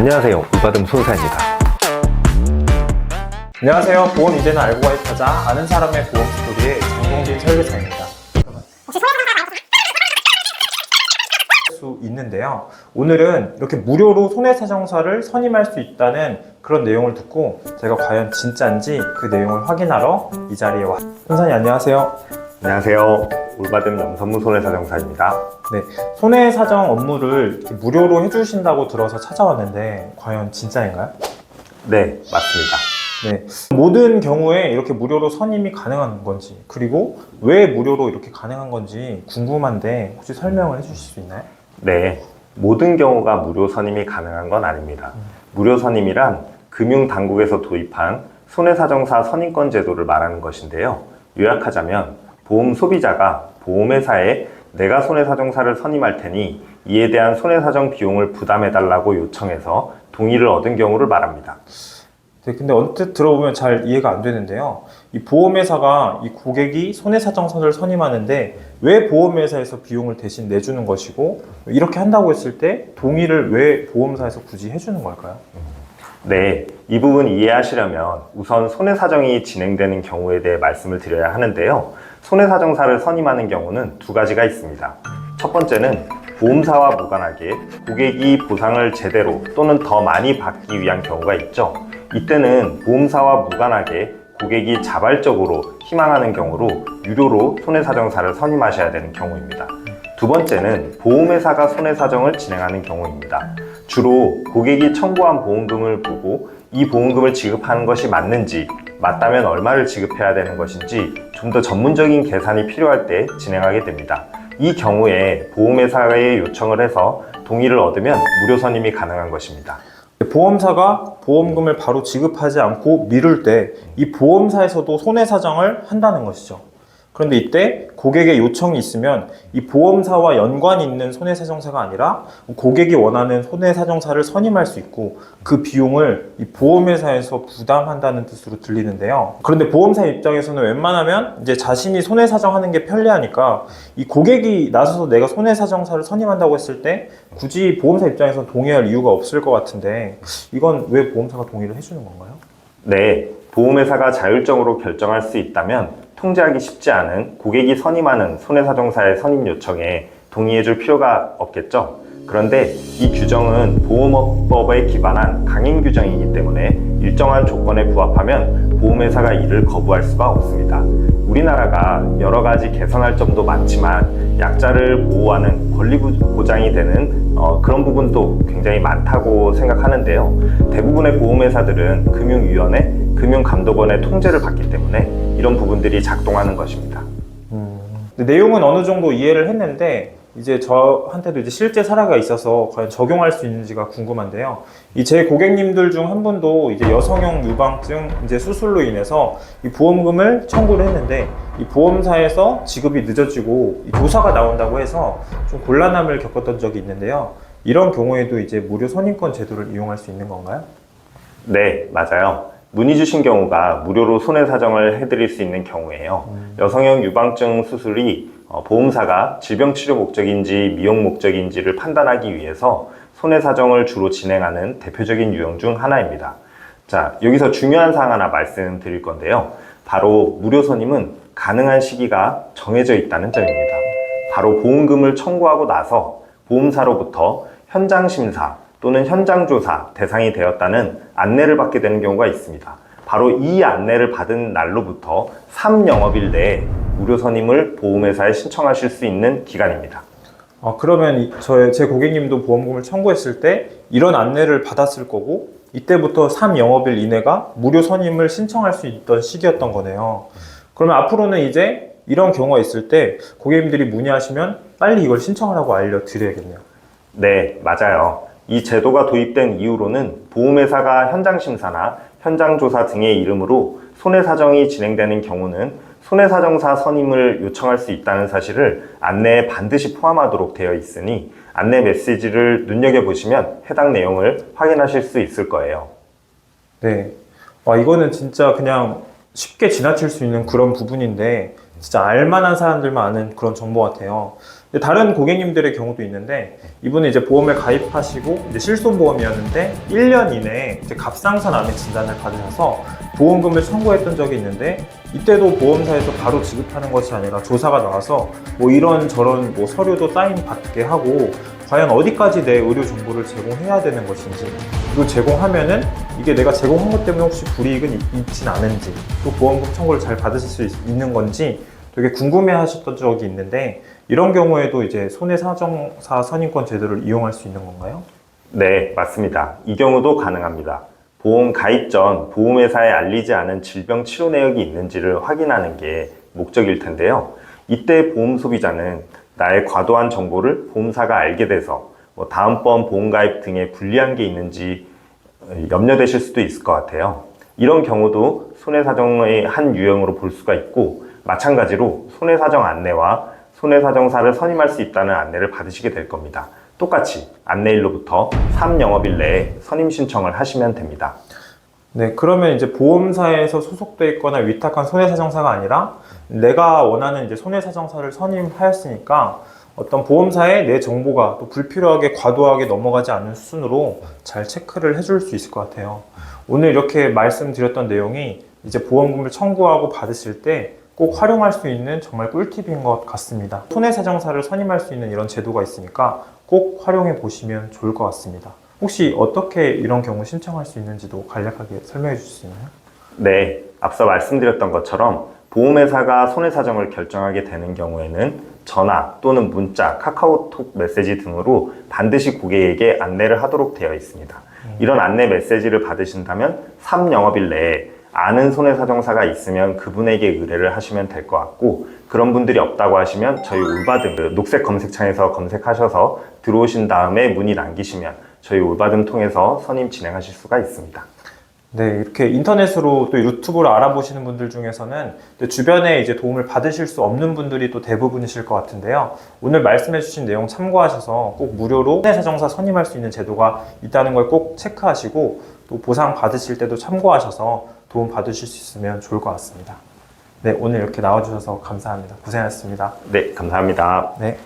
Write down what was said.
안녕하세요. 올바름 손사입니다. 안녕하세요. 보험 이제는 알고 가입하자 아는 사람의 보험 스토리의 장동진 설계사입니다. 수 있는데요. 오늘은 이렇게 무료로 손해사정사를 선임할 수 있다는 그런 내용을 듣고 제가 과연 진짜인지 그 내용을 확인하러 이 자리에 왔습니다. 손사님 안녕하세요. 안녕하세요. 올바름 영선무 손해사정사입니다. 네, 손해사정 업무를 이렇게 무료로 해주신다고 들어서 찾아왔는데 과연 진짜인가요? 네, 맞습니다. 네, 모든 경우에 이렇게 무료로 선임이 가능한 건지, 그리고 왜 무료로 이렇게 가능한 건지 궁금한데 혹시 설명을 해주실 수 있나요? 네, 모든 경우가 무료 선임이 가능한 건 아닙니다. 무료 선임이란 금융당국에서 도입한 손해사정사 선임권 제도를 말하는 것인데요. 요약하자면 보험 소비자가 보험회사에 내가 손해사정사를 선임할 테니 이에 대한 손해사정 비용을 부담해달라고 요청해서 동의를 얻은 경우를 말합니다. 네, 근데 언뜻 들어보면 잘 이해가 안 되는데요. 이 보험회사가 이 고객이 손해사정사를 선임하는데 왜 보험회사에서 비용을 대신 내주는 것이고, 이렇게 한다고 했을 때 동의를 왜 보험사에서 굳이 해주는 걸까요? 네, 이 부분 이해하시려면 우선 손해사정이 진행되는 경우에 대해 말씀을 드려야 하는데요. 손해사정사를 선임하는 경우는 두 가지가 있습니다. 첫 번째는 보험사와 무관하게 고객이 보상을 제대로 또는 더 많이 받기 위한 경우가 있죠. 이때는 보험사와 무관하게 고객이 자발적으로 희망하는 경우로 유료로 손해사정사를 선임하셔야 되는 경우입니다. 두 번째는 보험회사가 손해사정을 진행하는 경우입니다. 주로 고객이 청구한 보험금을 보고 이 보험금을 지급하는 것이 맞는지, 맞다면 얼마를 지급해야 되는 것인지 좀 더 전문적인 계산이 필요할 때 진행하게 됩니다. 이 경우에 보험회사에 요청을 해서 동의를 얻으면 무료 선임이 가능한 것입니다. 보험사가 보험금을 바로 지급하지 않고 미룰 때 이 보험사에서도 손해사정을 한다는 것이죠. 그런데 이때 고객의 요청이 있으면 이 보험사와 연관이 있는 손해사정사가 아니라 고객이 원하는 손해사정사를 선임할 수 있고 그 비용을 이 보험회사에서 부담한다는 뜻으로 들리는데요. 그런데 보험사 입장에서는 웬만하면 이제 자신이 손해사정하는 게 편리하니까 이 고객이 나서서 내가 손해사정사를 선임한다고 했을 때 굳이 보험사 입장에서는 동의할 이유가 없을 것 같은데 이건 왜 보험사가 동의를 해주는 건가요? 네, 보험회사가 자율적으로 결정할 수 있다면 통제하기 쉽지 않은 고객이 선임하는 손해사정사의 선임 요청에 동의해줄 필요가 없겠죠. 그런데 이 규정은 보험업법에 기반한 강행 규정이기 때문에 일정한 조건에 부합하면 보험회사가 이를 거부할 수가 없습니다. 우리나라가 여러 가지 개선할 점도 많지만 약자를 보호하는 권리 보장이 되는 그런 부분도 굉장히 많다고 생각하는데요. 대부분의 보험회사들은 금융위원회, 금융감독원의 통제를 받기 때문에 이런 부분들이 작동하는 것입니다. 내용은 어느 정도 이해를 했는데 이제 저한테도 이제 실제 사례가 있어서 과연 적용할 수 있는지가 궁금한데요. 이 제 고객님들 중 한 분도 이제 여성형 유방증 이제 수술로 인해서 이 보험금을 청구를 했는데 이 보험사에서 지급이 늦어지고 이 조사가 나온다고 해서 좀 곤란함을 겪었던 적이 있는데요. 이런 경우에도 이제 무료 선임권 제도를 이용할 수 있는 건가요? 네, 맞아요. 문의 주신 경우가 무료로 손해사정을 해드릴 수 있는 경우예요. 여성형 유방증 수술이 보험사가 질병치료 목적인지 미용 목적인지를 판단하기 위해서 손해사정을 주로 진행하는 대표적인 유형 중 하나입니다. 자, 여기서 중요한 사항 하나 말씀드릴 건데요. 바로 무료 선임은 가능한 시기가 정해져 있다는 점입니다. 바로 보험금을 청구하고 나서 보험사로부터 현장심사 또는 현장조사 대상이 되었다는 안내를 받게 되는 경우가 있습니다. 바로 이 안내를 받은 날로부터 3영업일 내에 무료 선임을 보험회사에 신청하실 수 있는 기간입니다. 그러면 제 고객님도 보험금을 청구했을 때 이런 안내를 받았을 거고 이때부터 3영업일 이내가 무료 선임을 신청할 수 있던 시기였던 거네요. 그러면 앞으로는 이제 이런 경우가 있을 때 고객님들이 문의하시면 빨리 이걸 신청하라고 알려드려야겠네요. 네, 맞아요. 이 제도가 도입된 이후로는 보험회사가 현장심사나 현장조사 등의 이름으로 손해사정이 진행되는 경우는 손해사정사 선임을 요청할 수 있다는 사실을 안내에 반드시 포함하도록 되어 있으니 안내 메시지를 눈여겨보시면 해당 내용을 확인하실 수 있을 거예요. 네. 이거는 진짜 그냥 쉽게 지나칠 수 있는 그런 부분인데 진짜 알만한 사람들만 아는 그런 정보 같아요. 근데 다른 고객님들의 경우도 있는데 이분은 이제 보험을 가입하시고 이제 실손보험이었는데 1년 이내에 이제 갑상선 암의 진단을 받으셔서 보험금을 청구했던 적이 있는데 이때도 보험사에서 바로 지급하는 것이 아니라 조사가 나와서 뭐 이런저런 뭐 서류도 사인 받게 하고 과연 어디까지 내 의료 정보를 제공해야 되는 것인지, 그리고 제공하면은 이게 내가 제공한 것 때문에 혹시 불이익은 있진 않은지, 또 보험금 청구를 잘 받으실 수 있는 건지 되게 궁금해 하셨던 적이 있는데, 이런 경우에도 이제 손해사정사 선임권 제도를 이용할 수 있는 건가요? 네, 맞습니다. 이 경우도 가능합니다. 보험 가입 전 보험회사에 알리지 않은 질병 치료 내역이 있는지를 확인하는 게 목적일 텐데요. 이때 보험 소비자는 나의 과도한 정보를 보험사가 알게 돼서 뭐 다음번 보험 가입 등에 불리한 게 있는지 염려되실 수도 있을 것 같아요. 이런 경우도 손해사정의 한 유형으로 볼 수가 있고, 마찬가지로 손해사정 안내와 손해사정사를 선임할 수 있다는 안내를 받으시게 될 겁니다. 똑같이 안내일로부터 3영업일 내에 선임 신청을 하시면 됩니다. 네, 그러면 이제 보험사에서 소속돼 있거나 위탁한 손해사정사가 아니라 내가 원하는 이제 손해사정사를 선임하였으니까 어떤 보험사에 내 정보가 또 불필요하게 과도하게 넘어가지 않는 수준으로 잘 체크를 해줄 수 있을 것 같아요. 오늘 이렇게 말씀드렸던 내용이 이제 보험금을 청구하고 받으실 때 꼭 활용할 수 있는 정말 꿀팁인 것 같습니다. 손해사정사를 선임할 수 있는 이런 제도가 있으니까 꼭 활용해 보시면 좋을 것 같습니다. 혹시 어떻게 이런 경우 신청할 수 있는지도 간략하게 설명해 주실 수 있나요? 네, 앞서 말씀드렸던 것처럼 보험회사가 손해사정을 결정하게 되는 경우에는 전화 또는 문자, 카카오톡 메시지 등으로 반드시 고객에게 안내를 하도록 되어 있습니다. 이런 안내 메시지를 받으신다면 3영업일 내에 아는 손해사정사가 있으면 그분에게 의뢰를 하시면 될 것 같고, 그런 분들이 없다고 하시면 저희 올바듬 그 녹색 검색창에서 검색하셔서 들어오신 다음에 문의 남기시면 저희 올바듬 통해서 선임 진행하실 수가 있습니다. 네, 이렇게 인터넷으로 또 유튜브로 알아보시는 분들 중에서는 또 주변에 이제 도움을 받으실 수 없는 분들이 또 대부분이실 것 같은데요. 오늘 말씀해주신 내용 참고하셔서 꼭 무료로 손해사정사 선임할 수 있는 제도가 있다는 걸 꼭 체크하시고, 또 보상 받으실 때도 참고하셔서 도움 받으실 수 있으면 좋을 것 같습니다. 네, 오늘 이렇게 나와주셔서 감사합니다. 고생하셨습니다. 네, 감사합니다. 네.